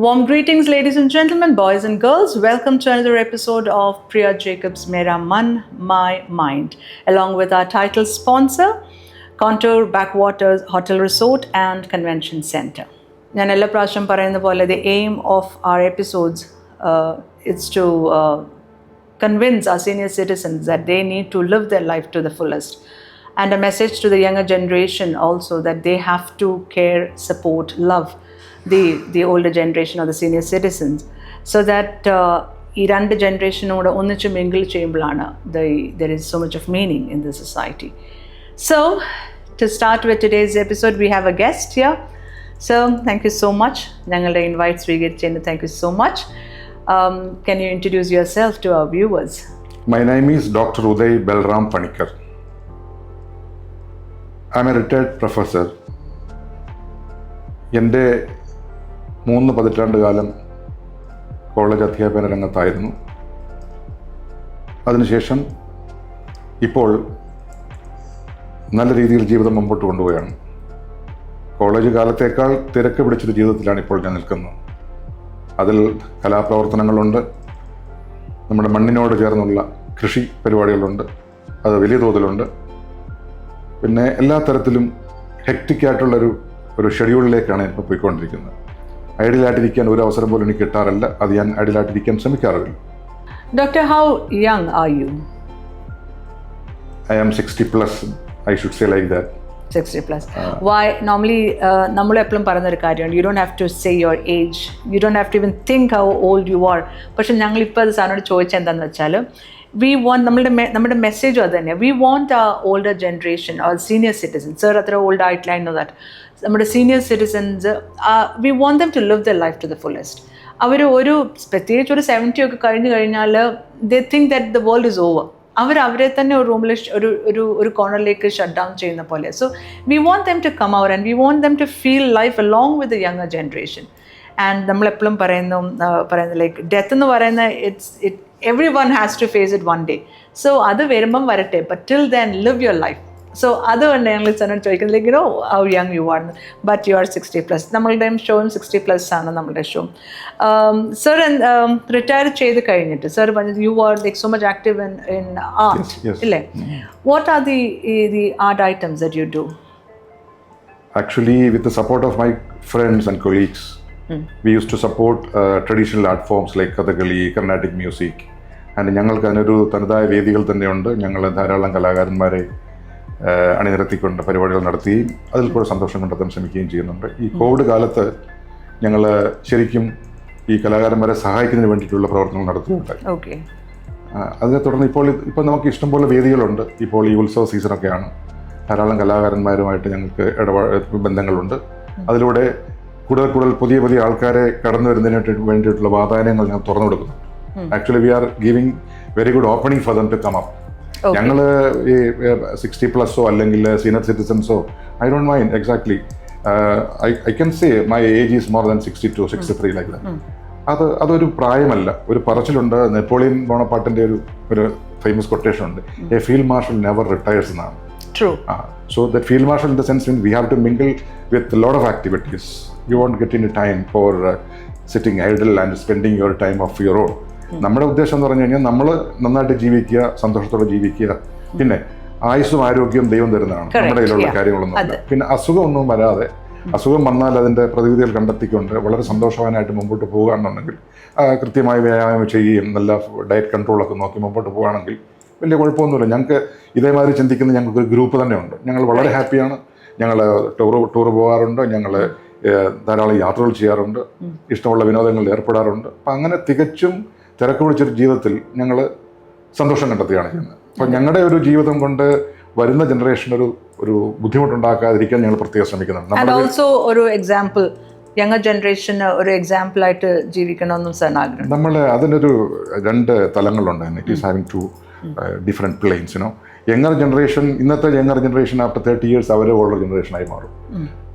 Warm greetings, ladies and gentlemen, boys and girls. Welcome to another episode of Priya Jacobs Mera Man, My Mind, along with our title sponsor, Contour Backwaters Hotel Resort and Convention Center. ഞാൻ എല്ലാ പ്രാവശ്യം പറയുന്ന പോലെ the aim of our episodes is to convince our senior citizens that they need to live their life to the fullest. And a message to the younger generation also that they have to care, support, love the older generation or the senior citizens, so that ഈ രണ്ട് ജനറേഷനോട് ഒന്നിച്ച് mingle ചെയ്യുമ്പോഴാണ് there is so much of meaning in the society. So to start with today's episode, we have a guest here. So thank you so much. ഞങ്ങളുടെ invite സ്വീകരിച്ചതിന് thank you so much. Can you introduce yourself to our viewers? My name is Dr. Uday Belram Panikar. I'm a retired professor. എൻ്റെ 3 പതിറ്റാണ്ട് കാലം college അധ്യാപന രംഗത്തായിരുന്നു. അതിനുശേഷം ഇപ്പോൾ നല്ല രീതിയിൽ ജീവിതം മുമ്പോട്ട് കൊണ്ടുപോവുകയാണ്. കോളേജ് കാലത്തേക്കാൾ തിരക്ക് പിടിച്ചൊരു ജീവിതത്തിലാണ് ഇപ്പോൾ ഞാൻ നിൽക്കുന്നത്. അതിൽ കലാപ്രവർത്തനങ്ങളുണ്ട്, നമ്മുടെ മണ്ണിനോട് ചേർന്നുള്ള കൃഷി പരിപാടികളുണ്ട്, അത് വലിയ തോതിലുണ്ട്. പിന്നെ എല്ലാ തരത്തിലും ഹെക്റ്റിക്കായിട്ടുള്ളൊരു ഷെഡ്യൂളിലേക്കാണ് ഇപ്പോൾ പോയിക്കൊണ്ടിരിക്കുന്നത്. ഐഡിയലായിട്ടിരിക്കാൻ ഒരു അവസരം പോലും എനിക്ക് കിട്ടാറില്ല. അത് ഞാൻ ഐഡിയലായിട്ടിരിക്കാൻ ശ്രമിക്കാറില്ല. Doctor, how young are you? I am 60 plus, I should say like that. 60 plus. Why? Normally, നമ്മൾ എപ്പോഴും പറയുന്നൊരു കാര്യമാണ്, you don't have to say your age, you don't have to even think how old you are. പക്ഷെ ഞങ്ങളിപ്പോൾ അത് സാറിനോട് ചോദിച്ചാൽ എന്താണെന്ന് വെച്ചാൽ, we want, നമ്മുടെ മെസ്സേജും അത് തന്നെയാണ്, we want our older generation, our senior citizens, sir അത്ര ഓൾഡ് ആയിട്ടില്ല, I know that, നമ്മുടെ senior citizens, we want them to live their life to the fullest. അവർ പ്രത്യേകിച്ച് ഒരു 70 ഒക്കെ കഴിഞ്ഞ് കഴിഞ്ഞാൽ they think that the world is over. അവരെ തന്നെ ഒരു റൂമിൽ ഒരു കോർണറിലേക്ക് ഷട്ട് ഡൗൺ ചെയ്യുന്ന പോലെ. So we want them to come out and we want them to feel life along with the younger generation. And നമ്മളെപ്പോഴും പറയുന്ന ലൈക്ക് ഡെത്ത് എന്ന് പറയുന്ന every one has to face it one day. So അത് വരുമ്പം വരട്ടെ, but till then live your life. So അതുകൊണ്ട് ഞങ്ങൾ സാറിനോട് ചോദിക്കുന്നത്, like you know how young you are, but you are 60 plus. നമ്മളുടെ ഷോയും 60 പ്ലസ് ആണ് നമ്മളുടെ ഷോ. സർ റിട്ടയർ ചെയ്ത് കഴിഞ്ഞിട്ട് സർ പറഞ്ഞത് you are like so much active in art, ഇല്ലേ? What are the art items that you do? Actually, with the support of my friends and colleagues, we used to support traditional art forms like Kathakali, Carnatic music. And ഞങ്ങൾക്ക് അതിനൊരു തനതായ വേദികൾ തന്നെയുണ്ട്. ഞങ്ങൾ ധാരാളം കലാകാരന്മാരെ അണിനിരത്തിക്കൊണ്ട് പരിപാടികൾ നടത്തുകയും അതിൽ കൂടെ സന്തോഷം കണ്ടെത്താൻ ശ്രമിക്കുകയും ചെയ്യുന്നുണ്ട്. ഈ കോവിഡ് കാലത്ത് ഞങ്ങൾ ശരിക്കും ഈ കലാകാരന്മാരെ സഹായിക്കുന്നതിന് വേണ്ടിയിട്ടുള്ള പ്രവർത്തനങ്ങൾ നടത്തുകയുണ്ടായി. അതിനെ തുടർന്ന് ഇപ്പോൾ നമുക്ക് ഇഷ്ടംപോലെ വേദികളുണ്ട്. ഇപ്പോൾ ഈ ഉത്സവ സീസണൊക്കെയാണ്. ധാരാളം കലാകാരന്മാരുമായിട്ട് ഞങ്ങൾക്ക് ബന്ധങ്ങളുണ്ട്. അതിലൂടെ കൂടുതൽ പുതിയ ആൾക്കാരെ കടന്നു വരുന്നതിന് വേണ്ടിയിട്ടുള്ള വാതായനങ്ങൾ ഞങ്ങൾ തുറന്നു കൊടുക്കുന്നുണ്ട്. Actually we are giving very good opening for them to come up. ഞങ്ങൾ ഈ 60 പ്ലസോ അല്ലെങ്കിൽ സീനിയർ സിറ്റിസൻസോ, I don't mind exactly, I can say my age is more than 62, 63 like that. അതൊരു പ്രായമല്ല. ഒരു പറച്ചിലുണ്ട്, നെപ്പോളിയൻ ബോണപ്പാർട്ടിൻ്റെ ഒരു ഫേമസ് കൊട്ടേഷൻ ഉണ്ട്, a field marshal never retires എന്നാണ്. So that field marshal, in the sense, we have to mingle with a lot of activities. You won't get any time for sitting idle and spending your time of your own. നമ്മുടെ ഉദ്ദേശം എന്ന് പറഞ്ഞു കഴിഞ്ഞാൽ നമ്മൾ നന്നായിട്ട് ജീവിക്കുക, സന്തോഷത്തോടെ ജീവിക്കുക. പിന്നെ ആയുസ്സും ആരോഗ്യവും ദൈവം തരുന്നതാണ്, നമ്മുടെ കയ്യിലുള്ള കാര്യങ്ങളൊന്നും അല്ല. പിന്നെ അസുഖമൊന്നും വരാതെ, അസുഖം വന്നാൽ അതിൻ്റെ പ്രതിവിധികൾ കണ്ടെത്തിക്കൊണ്ട് വളരെ സന്തോഷവാനായിട്ട് മുമ്പോട്ട് പോകുകയാണെന്നുണ്ടെങ്കിൽ, കൃത്യമായി വ്യായാമം ചെയ്യുകയും നല്ല ഡയറ്റ് കൺട്രോളൊക്കെ നോക്കി മുമ്പോട്ട് പോകുകയാണെങ്കിൽ വലിയ കുഴപ്പമൊന്നുമില്ല. ഞങ്ങൾക്ക് ഇതേമാതിരി ചിന്തിക്കുന്ന ഞങ്ങൾക്കൊരു ഗ്രൂപ്പ് തന്നെയുണ്ട്. ഞങ്ങൾ വളരെ ഹാപ്പിയാണ്. ഞങ്ങൾ ടൂർ പോകാറുണ്ട്, ഞങ്ങൾ ധാരാളം യാത്രകൾ ചെയ്യാറുണ്ട്, ഇഷ്ടമുള്ള വിനോദങ്ങളിൽ ഏർപ്പെടാറുണ്ട്. അപ്പം അങ്ങനെ തികച്ചും തിരക്ക് പിടിച്ചൊരു ജീവിതത്തിൽ ഞങ്ങൾ സന്തോഷം കണ്ടെത്തുകയാണ് ചെയ്യുന്നത്. അപ്പം ഞങ്ങളുടെ ഒരു ജീവിതം കൊണ്ട് വരുന്ന ജനറേഷൻ ഒരു ബുദ്ധിമുട്ടുണ്ടാക്കാതിരിക്കാൻ ഞങ്ങൾ പ്രത്യേകം ശ്രമിക്കുന്നുണ്ട്. ഒരു എക്സാമ്പിൾ, യങ്ങർ ജനറേഷന് ഒരു എക്സാമ്പിളായിട്ട് ജീവിക്കണമെന്നും സാറിന് ആഗ്രഹം. നമ്മൾ അതിനൊരു 2 തലങ്ങളുണ്ട്. It is having 2 different planes, you know. ഇന്നത്തെ യങ്ങർ ജനറേഷൻ ആഫ്റ്റർ 30 years അവർ ഓൾഡർ ജനറേഷനായി മാറും.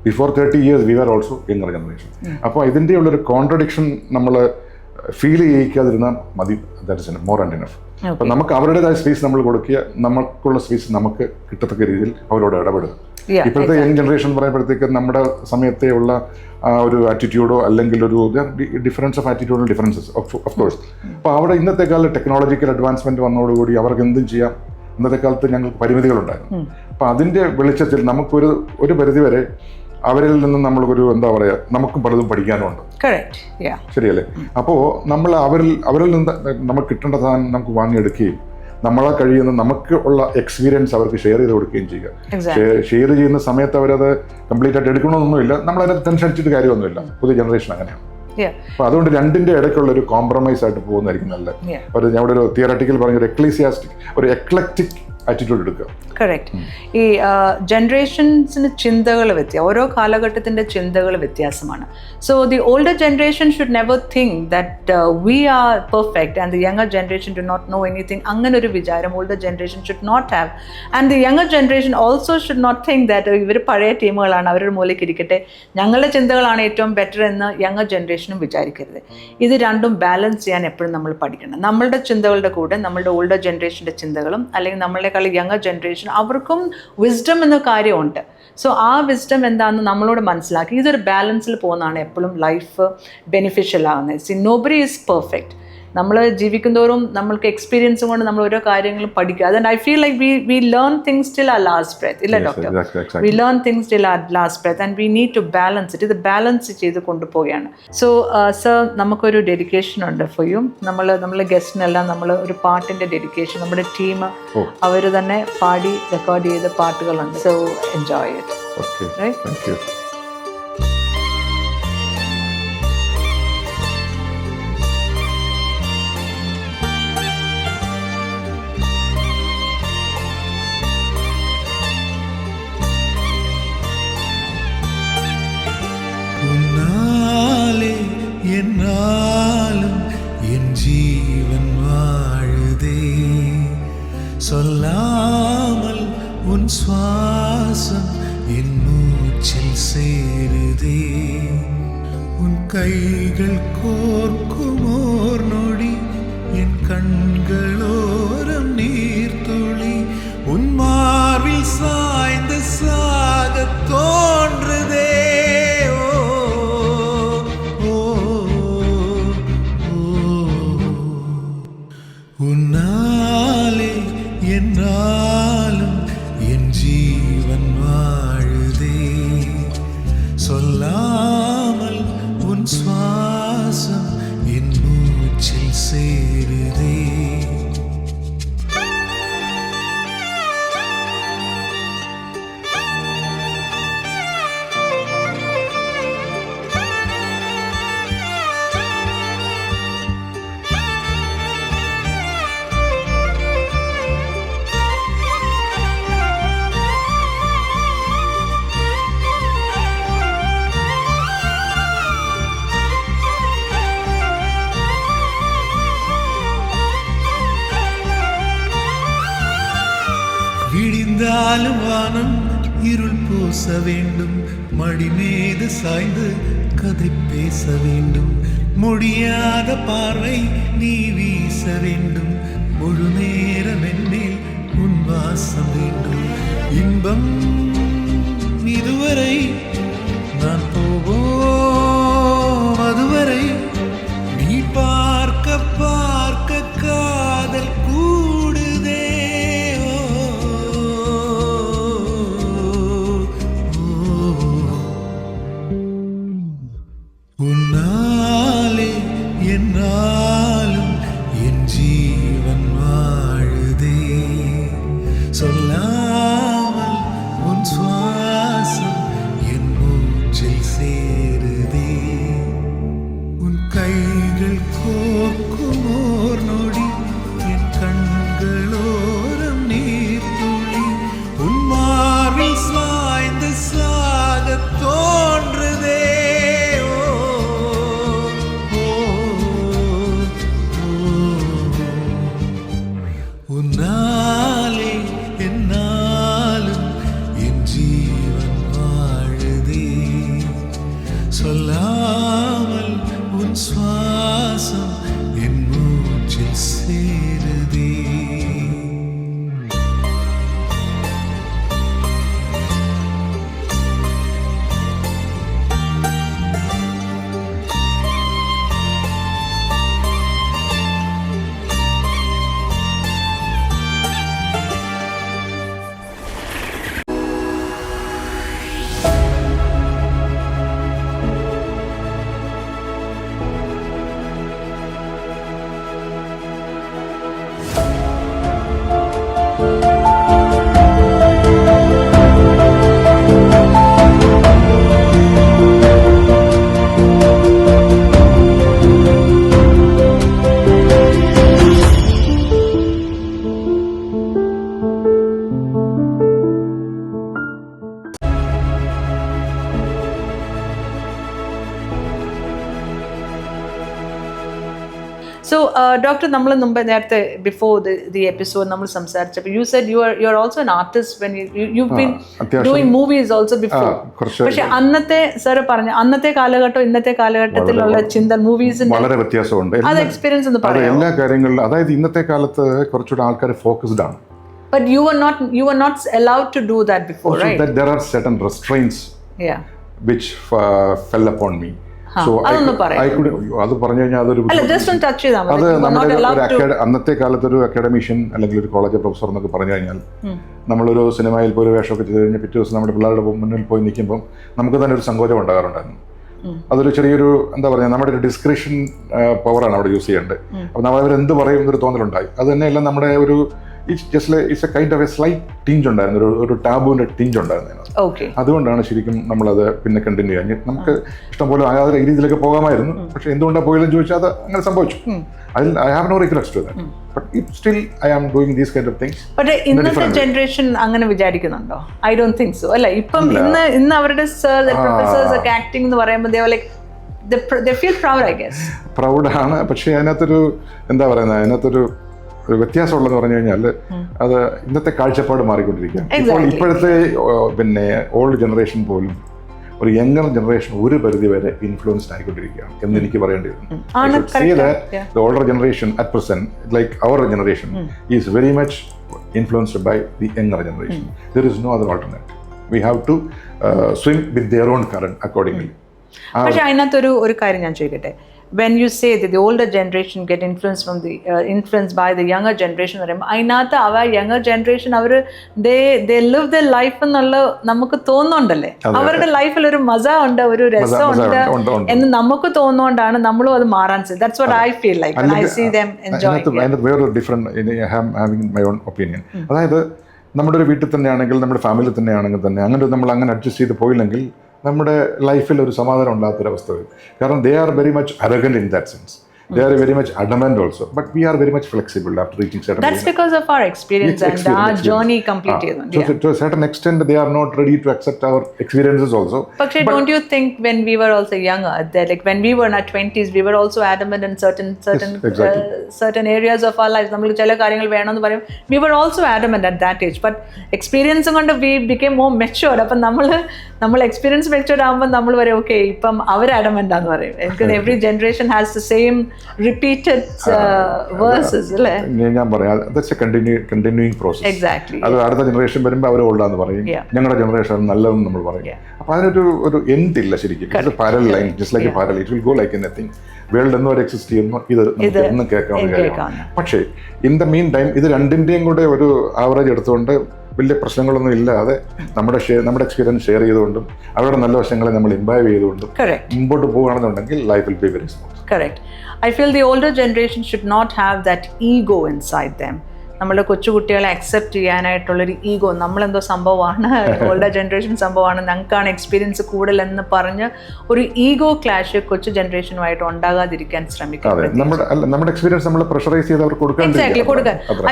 Before 30 years we are also younger generation. അപ്പോൾ ഇതിൻ്റെ ഉള്ളൊരു കോൺട്രഡിക്ഷൻ നമ്മൾ ഫീൽ ചെയ്യിക്കാതിരുന്നാൽ മതി. That is more and enough. അപ്പോൾ നമുക്ക് അവരുടേതായ സ്പേസ് നമ്മൾ കൊടുക്കുക, നമുക്കുള്ള സ്പേസ് നമുക്ക് കിട്ടത്തക്ക രീതിയിൽ അവരോട് ഇടപെടുക. Yeah, ഇപ്പോഴത്തെ യങ് ജനറേഷൻ പറയുമ്പോഴത്തേക്ക് നമ്മുടെ സമയത്തെ ഉള്ള ഒരു ആറ്റിറ്റ്യൂഡോ അല്ലെങ്കിൽ ഒരു difference of attitudinal differences of course. അപ്പോൾ അവിടെ ഇന്നത്തെ കാലത്ത് ടെക്നോളജിക്കൽ അഡ്വാൻസ്മെന്റ് വന്നതോടുകൂടി അവർക്ക് എന്തും ചെയ്യാം. ഇന്നത്തെ കാലത്ത് ഞങ്ങൾക്ക് പരിമിതികളുണ്ടായിരുന്നു. അപ്പോൾ അതിൻ്റെ വെളിച്ചത്തിൽ നമുക്കൊരു പരിധിവരെ അവരിൽ നിന്ന് നമ്മൾക്കൊരു എന്താ പറയുക, നമുക്കും പലതും പഠിക്കാനുമുണ്ട്. ശരിയല്ലേ? അപ്പോൾ നമ്മൾ അവരിൽ നിന്ന് നമുക്ക് കിട്ടേണ്ട സാധനം നമുക്ക് വാങ്ങിയെടുക്കുകയും നമ്മളെ കഴിയുന്ന നമുക്ക് ഉള്ള എക്സ്പീരിയൻസ് അവർക്ക് ഷെയർ ചെയ്ത് കൊടുക്കുകയും ചെയ്യുക. ഷെയർ ചെയ്യുന്ന സമയത്ത് അവരത് കംപ്ലീറ്റ് ആയിട്ട് എടുക്കണമെന്നൊന്നുമില്ല, നമ്മളതിനകത്ത് ടെൻഷൻ അടിച്ചിട്ട് കാര്യമൊന്നുമില്ല. പുതിയ ജനറേഷൻ അങ്ങനെയാണ്. അപ്പോൾ അതുകൊണ്ട് രണ്ടിൻ്റെ ഇടയ്ക്കുള്ള ഒരു കോംപ്രമൈസ് ആയിട്ട് പോകുന്നതായിരിക്കും നല്ലത്. ഞങ്ങളുടെ ഒരു തിയററ്റിക്കൽ പറഞ്ഞ ഒരു എക്ലക്റ്റിക് ആറ്റിറ്റ്യൂഡ് എടുക്കുക. കറക്റ്റ്. ഈ ജനറേഷൻസിന് ചിന്തകൾ ഓരോ കാലഘട്ടത്തിൻ്റെ ചിന്തകൾ വ്യത്യാസമാണ്. So the older generation should never think that we are perfect and the younger generation do not know anything. അങ്ങനെ ഒരു വിചാരം older generation should not have. And the younger generation also should not think that ഇവർ പഴയ ടീമുകളാണ്, അവരുടെ മൂലയ്ക്ക് ഇരിക്കട്ടെ, ഞങ്ങളുടെ ചിന്തകളാണ് ഏറ്റവും ബെറ്റർ എന്ന് യങ്ങർ ജനറേഷനും വിചാരിക്കരുത്. ഇത് രണ്ടും ബാലൻസ് ചെയ്യാൻ എപ്പോഴും നമ്മൾ പഠിക്കണം. നമ്മളുടെ ചിന്തകളുടെ കൂടെ നമ്മളുടെ ഓൾഡർ ജനറേഷൻ്റെ ചിന്തകളും അല്ലെങ്കിൽ നമ്മളെക്കാൾ യങ്ങർ ജനറേഷൻ അവർക്കും വിസ്ഡം എന്ന കാര്യമുണ്ട്. സോ ആ വിസ്ഡം എന്താണെന്ന് നമ്മളോട് മനസ്സിലാക്കി ഇതൊരു ബാലൻസിൽ പോകുന്നതാണ് എപ്പോഴും ലൈഫ് ബെനിഫിഷ്യൽ ആകുന്നത്. C nobody is perfect. നമ്മൾ ജീവിക്കുന്തോറും നമ്മൾക്ക് എക്സ്പീരിയൻസും കൊണ്ട് നമ്മൾ ഓരോ കാര്യങ്ങളും പഠിക്കുക. അതുകൊണ്ട് I feel like we learn things till our last breath. ഇല്ല doctor? We learn things till our last breath and we need to balance it. ഇത് ബാലൻസ് ചെയ്ത് കൊണ്ടുപോവുകയാണ്. സോ സർ, നമുക്കൊരു ഡെഡിക്കേഷൻ ഉണ്ട് ഫോർ യു. നമ്മൾ ഗസ്റ്റിനെല്ലാം നമ്മൾ ഒരു പാട്ടിൻ്റെ ഡെഡിക്കേഷൻ, നമ്മുടെ ടീം അവർ തന്നെ പാടി റെക്കോർഡ് ചെയ്ത പാട്ടുകളുണ്ട്. So enjoy it. എന്നാലും എൻ ജീവൻ വാഴുതേ, சொல்லாமல் உன் சுவாசம் என் மூச்சில் சேருதே. உன் கைகள் கோர்க்கும் ஓர் நொடி என் கண்களோரம் நீர்த்துளி உன் மார்பில் சாய்ந்து சாக தோன்றுதே. உன்னாலே என்னாலும் என் ஜீவன் வாழுதே, சொல்லாமல் உன் சுவாசம் என் மூச்சில் சேருதே. விடிந்தாலும் வானம் இருள் பூச வேண்டும், மடி மீது சாய்ந்து கதை பேச வேண்டும், முடியாத பார்வை நீ வீச வேண்டும், முழு நேரம் என்னில் உன் வாசம் வேண்டும். இன்பம் இதுவரை நான் போவோம் அதுவரை, நீ பார்க்க பார்க்க காதல் கூடுதே. உன்னாலே என்னாலும் என் ஜீவன் வாழுதே, சொல்லாமல் உன் சுவாசம் என் மூச்சில் சேருதே. உன் கைகள் கோர்க்கும் ஓர் நொடி என் கண்களோரம் நீர்த்துளி உன் மார்பில் சாய்ந்து சாக தோன்றுதே. உன்னாலே என்னாலும் என் ஜீவன் வாழுதே, சொல்லாமல் உன் சுவாசம் என் மூச்சில் சேருதே. സോ ഡോക്ടർ നമ്മൾ മുമ്പ് നേരത്തെ ബിഫോർ ദി എപ്പിസോഡ് നമ്മൾ സംസാരിച്ചപ്പോൾ you said you are also an artist when you've been doing movies also before. പക്ഷെ അന്നത്തെ സാർ പറഞ്ഞു അന്നത്തെ കാലഘട്ടം ഇന്നത്തെ കാലഘട്ടത്തിലുള്ള ചിന്ത മൂവീസിന്റെ വളരെ വ്യത്യാസമുണ്ട്. അത് എക്സ്പീരിയൻസ് എന്ന് പറയാം. എല്ലാ കാര്യങ്ങളിലും അതായത് ഇന്നത്തെ കാലത്ത് കുറച്ചുകൂടെ ആൾക്കാർ ഫോക്കസ്ഡ് ആണ്. But you were not allowed to do that before, right? That there are certain restraints which fell upon me. So I could അത് പറഞ്ഞു കഴിഞ്ഞാൽ അതൊരു അത് നമ്മുടെ ഒരു അന്നത്തെ കാലത്ത് ഒരു അക്കാഡമീഷ്യൻ അല്ലെങ്കിൽ ഒരു കോളേജ് പ്രൊഫസർ എന്നൊക്കെ പറഞ്ഞു കഴിഞ്ഞാൽ നമ്മളൊരു സിനിമയിൽ പോയി വേഷമൊക്കെ ചെയ്ത് കഴിഞ്ഞാൽ പിറ്റേ ദിവസം നമ്മുടെ പിള്ളേരുടെ മുന്നിൽ പോയി നിൽക്കുമ്പോൾ നമുക്ക് തന്നെ ഒരു സങ്കോചം ഉണ്ടാകാറുണ്ടായിരുന്നു. അതൊരു ചെറിയൊരു എന്താ പറയുക നമ്മുടെ ഒരു ഡിസ്ക്രിപ്ഷൻ പവറാണ് അവിടെ യൂസ് ചെയ്യേണ്ടത്. അപ്പം നമ്മൾ അവരെന്ത് പറയും എന്നൊരു തോന്നലുണ്ടായി. അത് തന്നെയല്ല നമ്മുടെ ഒരു it's a kind of a slight tinge ഉണ്ടായിരുന്നു, ഒരു ടാബുവിന്റെ ടിഞ്ച് ഉണ്ടായിരുന്നു. അതുകൊണ്ടാണ് ശരിക്കും നമ്മളത് പിന്നെ കണ്ടിന്യൂ ചെയ്യാൻ നമുക്ക് ഇഷ്ടംപോലെ ആ രീതിയിലൊക്കെ പോകാമായിരുന്നു. പക്ഷെ എന്തുകൊണ്ടാണ് പോയില്ലെന്ന് ചോദിച്ചാൽ അത് അങ്ങനെ സംഭവിച്ചു. I have no regrets to that. But still I am doing these kind of things. But ഇന്നത്തെ ജനറേഷൻ അങ്ങനെ വിചാരിക്കുന്നുണ്ടോ? I don't think so. അല്ല ഇപ്പം ഇന്ന് അവരുടെ പ്രൊഫസേഴ്സ് ഒക്കെ ആക്ടിംഗ് എന്ന് പറയുമ്പോൾ they feel proud, I guess. പ്രൗഡാണ്. പക്ഷേ അതിനകത്തൊരു എന്താ പറയുന്നത്, അതിനകത്തൊരു വ്യത്യാസമുള്ളതെന്ന് പറഞ്ഞു കഴിഞ്ഞാൽ അത് ഇന്നത്തെ കാഴ്ചപ്പാട് മാറിക്കൊണ്ടിരിക്കുകയാണ്. ഇപ്പോഴത്തെ പിന്നെ ഓൾഡ് ജനറേഷൻ പോലും ഒരു യങ്ങർ ജനറേഷൻ ഒരു പരിധി വരെ ഇൻഫ്ലുവൻസ്ഡ് ആയിക്കൊണ്ടിരിക്കുകയാണ് എന്ന് എനിക്ക് പറയേണ്ടി വരുന്നു. The older generation at present, like our generation, is very much influenced by the younger generation. There is no other alternative. We have to swim with their own current accordingly. പക്ഷേ അതിനകത്തൊരു കാര്യം ഞാൻ ചോദിക്കട്ടെ. When you say that the older generation get influenced by the younger generation, അതിനകത്ത് അവർ younger generation അവർ they live their life എന്നുള്ള നമുക്ക് തോന്നുന്നുണ്ടല്ലേ, അവരുടെ ലൈഫിൽ ഒരു മസ ഉണ്ട്, ഒരു രസമുണ്ട് എന്ന് നമുക്ക് തോന്നുന്നോണ്ടാണ് നമ്മളും അത് മാറാൻ. That's what I feel like when I see them enjoying it. വേറൊരു different having my own opinion. അതായത് നമ്മുടെ ഒരു വീട്ടിൽ തന്നെയാണെങ്കിൽ നമ്മുടെ ഫാമിലി തന്നെയാണെങ്കിൽ തന്നെ അങ്ങനെ നമ്മൾ അങ്ങനെ അഡ്ജസ്റ്റ് ചെയ്ത് പോയില്ലെങ്കിൽ നമ്മുടെ ലൈഫിൽ ഒരു സമാധാനം ഉണ്ടാകാത്തൊരവസ്ഥ വരും. കാരണം they are very much arrogant in that sense. They are very much adamant also, but we are very much flexible after reaching certain. That's because of our experience and our journey completely. So to a certain extent, they are not ready to accept our experiences also. But don't you think when we were also younger, that like when we were in our 20s, we were also adamant in certain areas of our lives. നമ്മൾ ചില കാര്യങ്ങൾ വേണമെന്ന് പറയും. We were also adamant at that age, but experience കൊണ്ട് we became more matured. അപ്പം നമ്മൾ experience matured ആകുമ്പോൾ നമ്മൾ പറയും ഓക്കെ ഇപ്പം അവർ adamant ആണെന്ന് പറയും. Because every generation has the same repeated verses, അല്ലേ? ഞാൻ പറയാം that's a continuing process. Exactly. അത് അടുത്ത ജനറേഷൻ വരുമ്പോൾ അവർ ഓൾഡാന്ന് പറയും, ഞങ്ങളുടെ ജനറേഷൻ നല്ലതെന്ന് നമ്മൾ പറയും. അപ്പോൾ അതിനൊരു എൻഡ് ഇല്ല ശരിക്കും. Parallel line, just like parallel, it will go like anything. World എന്ന് വരെ എക്സിസ്റ്റ് ചെയ്യുന്നു, ഇത് നമുക്ക് എന്നും കേൾക്കാവുന്ന കാര്യമാണ്. പക്ഷേ ഇൻ ദ മീൻ ടൈം ഇത് രണ്ടിൻ്റെയും കൂടെ ഒരു ആവറേജ് എടുത്തുകൊണ്ട് വലിയ പ്രശ്നങ്ങളൊന്നും ഇല്ലാതെ നമ്മുടെ എക്സ്പീരിയൻസ് ഷെയർ ചെയ്തുകൊണ്ടും അവരുടെ നല്ല വശങ്ങളെ നമ്മൾ ഇംബൈവ് ചെയ്തുകൊണ്ടും മുമ്പോട്ട് പോകുകയാണെന്നുണ്ടെങ്കിൽ life will be very smooth. Correct. I feel the older generation should not have that ego inside them. നമ്മുടെ കൊച്ചുകുട്ടികളെ അക്സെപ്റ്റ് ചെയ്യാനായിട്ടുള്ളൊരു ഈഗോ, നമ്മളെന്തോ സംഭവമാണ്, ഓൾഡർ ജനറേഷൻ സംഭവമാണ്, ഞങ്ങൾക്കാണ് എക്സ്പീരിയൻസ് കൂടുതലെന്ന് പറഞ്ഞ് ഒരു ഈഗോ ക്ലാഷ് കൊച്ചു ജനറേഷനുമായിട്ട് ഉണ്ടാകാതിരിക്കാൻ ശ്രമിക്കാം.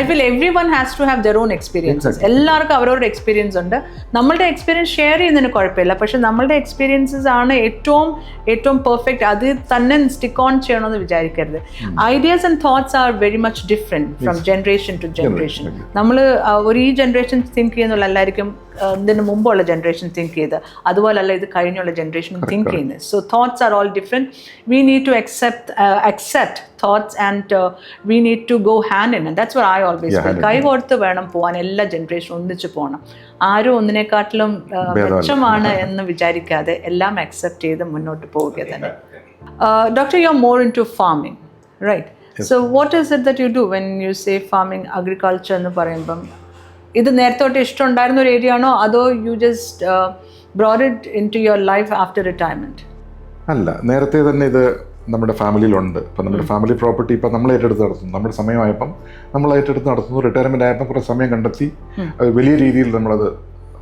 I feel every one has to have their own experiences. എല്ലാവർക്കും അവരവരുടെ എക്സ്പീരിയൻസ് ഉണ്ട്. നമ്മളുടെ എക്സ്പീരിയൻസ് ഷെയർ ചെയ്യുന്നതിന് കുഴപ്പമില്ല, പക്ഷെ നമ്മളുടെ എക്സ്പീരിയൻസസ് ആണ് ഏറ്റവും പെർഫെക്റ്റ്. അത് തന്നെ സ്റ്റിക്ക് ഓൺ ചെയ്യണമെന്ന് വിചാരിക്കരുത്. Ideas and thoughts are very much different from generation to generation. നമ്മൾ ഈ ജനറേഷൻ തിങ്ക് ചെയ്യുന്നുള്ളല്ലായിരിക്കും ഇതിന് മുമ്പുള്ള ജനറേഷൻ തിങ്ക് ചെയ്ത്, അതുപോലല്ല ഇത് കഴിഞ്ഞുള്ള ജനറേഷൻ തിങ്ക് ചെയ്യുന്നത്. So thoughts are all different. We need to accept thoughts and we need to go hand in hand. That's what I always feel. കൈ കോർത്ത് വേണം പോകാൻ, എല്ലാ ജനറേഷനും ഒന്നിച്ച് പോകണം. ആരും ഒന്നിനെക്കാട്ടിലും മെച്ചമാണ് എന്ന് വിചാരിക്കാതെ എല്ലാം അക്സെപ്റ്റ് ചെയ്ത് മുന്നോട്ട് പോവുക തന്നെ. Doctor, you're more into farming, right? So what is it that you do when you say farming, agriculture എന്ന് പറയുമ്പം ഇത് നേരത്തോട്ട് ഇഷ്ടമുണ്ടായിരുന്ന ഒരു ഏരിയ ആണോ, അതോ you just brought it into your life after retirement? അല്ല, നേരത്തെ തന്നെ ഇത് നമ്മുടെ ഫാമിലിയിലുണ്ട്. ഇപ്പം നമ്മുടെ ഫാമിലി പ്രോപ്പർട്ടി ഇപ്പം നമ്മൾ ഏറ്റെടുത്ത് നടത്തുന്നു. നമ്മുടെ സമയമായപ്പം നമ്മൾ ഏറ്റെടുത്ത് നടത്തുന്നു. റിട്ടയർമെൻ്റ് ആയപ്പം കുറേ സമയം കണ്ടെത്തി വലിയ രീതിയിൽ നമ്മളത്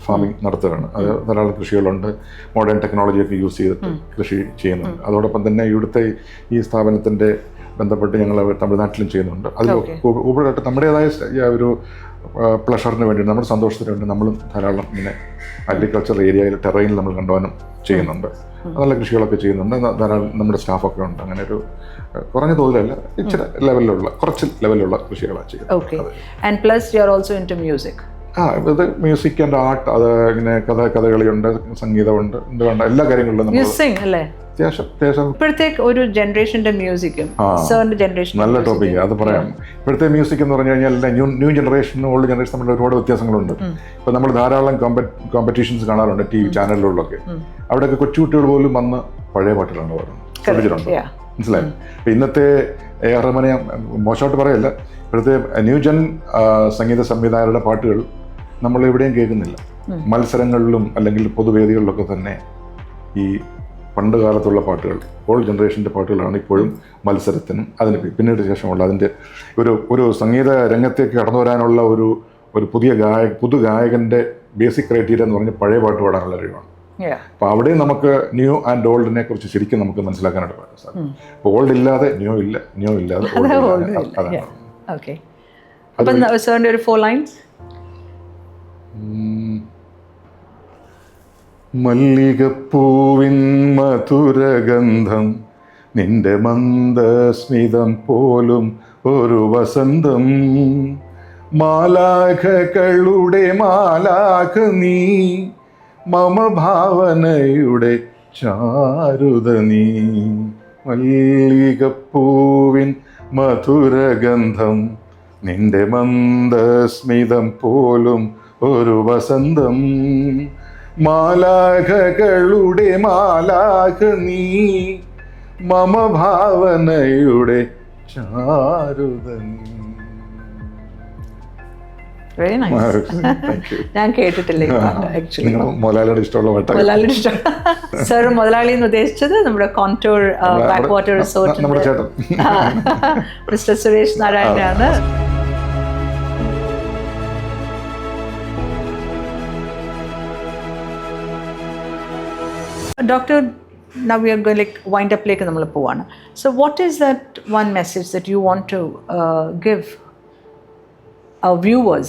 ഫാമിംഗ് നടത്തുകയാണ്. അത് ധാരാളം കൃഷികളുണ്ട്, മോഡേൺ ടെക്നോളജിയൊക്കെ യൂസ് ചെയ്തിട്ട് കൃഷി ചെയ്യുന്നുണ്ട്. അതോടൊപ്പം തന്നെ ഇവിടുത്തെ ഈ സ്ഥാപനത്തിൻ്റെ ബന്ധപ്പെട്ട് ഞങ്ങൾ തമിഴ്നാട്ടിലും ചെയ്യുന്നുണ്ട്. അതിൽ കൂടുതലായിട്ട് നമ്മുടേതായ ഒരു പ്ലഷറിന് വേണ്ടി, നമ്മുടെ സന്തോഷത്തിന് വേണ്ടി നമ്മളും ധാരാളം ഇങ്ങനെ അഗ്രികൾച്ചർ ഏരിയയിൽ ടെറൈനിൽ നമ്മൾ കണ്ടുപോകാനും ചെയ്യുന്നുണ്ട്. നല്ല കൃഷികളൊക്കെ ചെയ്യുന്നുണ്ട്. ധാരാളം നമ്മുടെ സ്റ്റാഫൊക്കെ ഉണ്ട്. അങ്ങനെ ഒരു കുറഞ്ഞ തോതിലല്ല, ഇച്ചിരി ലെവലിലുള്ള, കുറച്ച് ലെവലിലുള്ള കൃഷികളാണ് ചെയ്യുന്നത്. Okay. And plus you are also into music. ഇത് മ്യൂസിക് ആൻഡ് ആർട്ട്, അത് ഇങ്ങനെ കഥകളിയുണ്ട്, സംഗീതമുണ്ട്, എന്തുകൊണ്ട് എല്ലാ കാര്യങ്ങളിലും നമ്മൾ അല്ലേ അത്യാവശ്യം. ഇപ്പോഴത്തെ ഒരു ജനറേഷന്റെ മ്യൂസിക്കും സാറിന്റെ ജനറേഷൻ നല്ല ടോപ്പിക്, അത് പറയാം. ഇപ്പോഴത്തെ മ്യൂസിക് എന്ന് പറഞ്ഞു കഴിഞ്ഞാൽ ന്യൂ ജനറേഷനും ഓൾഡ് ജനറേഷൻ തമ്മിൽ ഒരുപാട് വ്യത്യാസങ്ങളുണ്ട്. ഇപ്പൊ നമ്മൾ ധാരാളം കോമ്പറ്റീഷൻസ് കാണാറുണ്ട് TV ചാനലുകളിലൊക്കെ. അവിടെയൊക്കെ കൊച്ചുകുട്ടികൾ പോലും വന്ന് പഴയ പാട്ടുകളാണ് പറയുന്നത്, ശ്രദ്ധിച്ചിട്ടുണ്ട്, മനസ്സിലായി. ഇപ്പൊ ഇന്നത്തെ AR റഹ്മാനെ മോശമായിട്ട് പറയല്ല, ഇപ്പോഴത്തെ ന്യൂജൻ സംഗീത സംവിധായകരുടെ പാട്ടുകൾ നമ്മൾ എവിടെയും കേൾക്കുന്നില്ല. മത്സരങ്ങളിലും അല്ലെങ്കിൽ പൊതുവേദികളിലൊക്കെ തന്നെ ഈ പണ്ട് കാലത്തുള്ള പാട്ടുകൾ, ഓൾഡ് ജനറേഷൻ്റെ പാട്ടുകളാണ് ഇപ്പോഴും മത്സരത്തിനും അതിന് പിന്നീട് ശേഷമുള്ള അതിൻ്റെ ഒരു സംഗീത രംഗത്തേക്ക് കടന്നു വരാനുള്ള ഒരു പുതു ഗായകൻ്റെ ബേസിക് ക്രൈറ്റീരിയ എന്ന് പറഞ്ഞാൽ പഴയ പാട്ട് പാടാനുള്ള കഴിവാണ്. അപ്പോൾ അവിടെ നമുക്ക് ന്യൂ ആൻഡ് ഓൾഡിനെ കുറിച്ച് ശരിക്കും നമുക്ക് മനസ്സിലാക്കാനായിട്ട് സാധിക്കും. അപ്പോൾ ഓൾഡ് ഇല്ലാതെ ന്യൂ ഇല്ല, ന്യൂ ഇല്ലാതെ അതാണ്. ഓക്കെ. അപ്പം സാറിൻ്റെ ഒരു 4 lines. മല്ലികപ്പൂവിൻ മധുരഗന്ധം, നിന്റെ മന്ദസ്മിതം പോലും ഒരു വസന്തം, മാലാഖകളുടെ മാലാഖ നീ, മമ ഭാവനയുടെ ചാരുത നീ. മല്ലികപ്പൂവിൻ മധുരഗന്ധം, നിന്റെ മന്ദസ്മിതം പോലും ഒരു വസന്തം, മാലാഖകളുടെ മാലാഖ നീ, മമ ഭാവനയുടെ ചാരുത നീ. Very nice. ഞാൻ കേട്ടിട്ടില്ല ആക്ച്വലി. മുതലാളിയുടെ ഇഷ്ടമുള്ള പാട്ട്. മുതലാളിയുടെ ഇഷ്ടം. സാർ മുതലാളി എന്ന് ഉദ്ദേശിച്ചത് നമ്മുടെ കോണ്ടൂർ ബാക്ക് വാട്ടർ റിസോർട്ട് നമ്മുടെ ചേട്ടൻ മിസ്റ്റർ സുരേഷ് നാരായണനാണ്. Doctor, now we are going like wind up like നമ്മൾ പോവാണ്. So what is that one message that you want to give our viewers?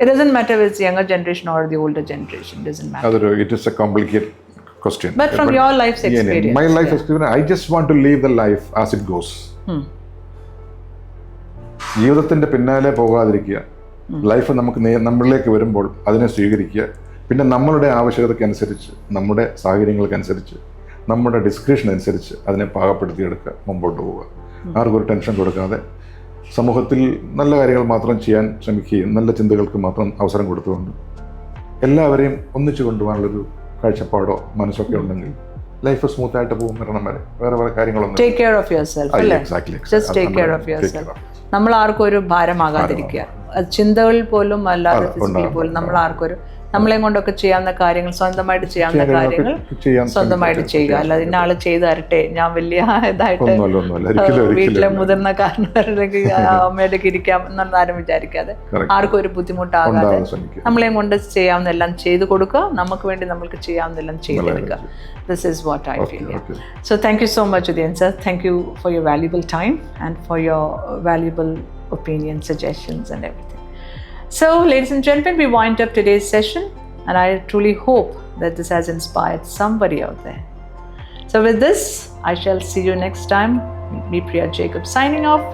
It doesn't matter if it's younger generation or the older generation, it doesn't matter. It is a complicated question. But from your life's experience. My life experience, I just want to live the life as it goes. ജീവിതത്തിൻ്റെ പിന്നാലെ പോകാതിരിക്കുക. Life നമുക്ക് നമ്മളിലേക്ക് വരുമ്പോൾ അതിനെ സ്വീകരിക്കുക. പിന്നെ നമ്മളുടെ ആവശ്യകതയ്ക്കനുസരിച്ച്, നമ്മുടെ സാഹചര്യങ്ങൾക്കനുസരിച്ച്, നമ്മുടെ ഡിസ്ക്രിപ്ഷൻ അനുസരിച്ച് അതിനെ പാകപ്പെടുത്തിയെടുക്കുക, മുമ്പോട്ട് പോവുക. ആർക്കും ഒരു ടെൻഷൻ കൊടുക്കാതെ സമൂഹത്തിൽ നല്ല കാര്യങ്ങൾ മാത്രം ചെയ്യാൻ ശ്രമിക്കുകയും നല്ല ചിന്തകൾക്ക് മാത്രം അവസരം കൊടുത്തുകൊണ്ട് എല്ലാവരെയും ഒന്നിച്ചു കൊണ്ടുപോകാനുള്ളൊരു കാഴ്ചപ്പാടോ മനസ്സൊക്കെ ഉണ്ടെങ്കിൽ ലൈഫ് സ്മൂത്ത് ആയിട്ട് പോകും മരണം വരെ. വേറെ കാര്യങ്ങളൊന്നും. ടേക്ക് കെയർ ഓഫ് യുവർസെൽഫ് അല്ലേ? Just take care of yourself. നമ്മൾ ആർക്കും ഒരു ഭാരമാകാതിരിക്കുക. ചിന്തകളിൽ പോലും അല്ലാതെ ഫിസിക്കലി പോലും നമ്മൾ ആർക്കൊരു നമ്മളെയും കൊണ്ടൊക്കെ ചെയ്യാവുന്ന കാര്യങ്ങൾ, സ്വന്തമായിട്ട് ചെയ്യാവുന്ന കാര്യങ്ങൾ സ്വന്തമായിട്ട് ചെയ്യുക. അല്ലാതെ ഇന്നാള് ചെയ്തു തരട്ടെ, ഞാൻ വലിയ ഇതായിട്ട് വീട്ടിലെ മുതിർന്ന കാരണവരുടെ അമ്മയുടെ ഇരിക്കാം എന്നൊന്നും ആരും വിചാരിക്കാതെ, ആർക്കും ഒരു ബുദ്ധിമുട്ടാകാതെ നമ്മളെയും കൊണ്ട് ചെയ്യാവുന്ന എല്ലാം ചെയ്തു കൊടുക്കുക. നമുക്ക് വേണ്ടി നമ്മൾക്ക് ചെയ്യാവുന്നതെല്ലാം ചെയ്തെടുക്കുക. This is what I feel. So thank you so much, Udayan sir. Thank you for your valuable time and for your valuable opinions, suggestions and everything. So, ladies and gentlemen, we wind up today's session, and I truly hope that this has inspired somebody out there. So with this, I shall see you next time. Me, Priya Jacob, signing off.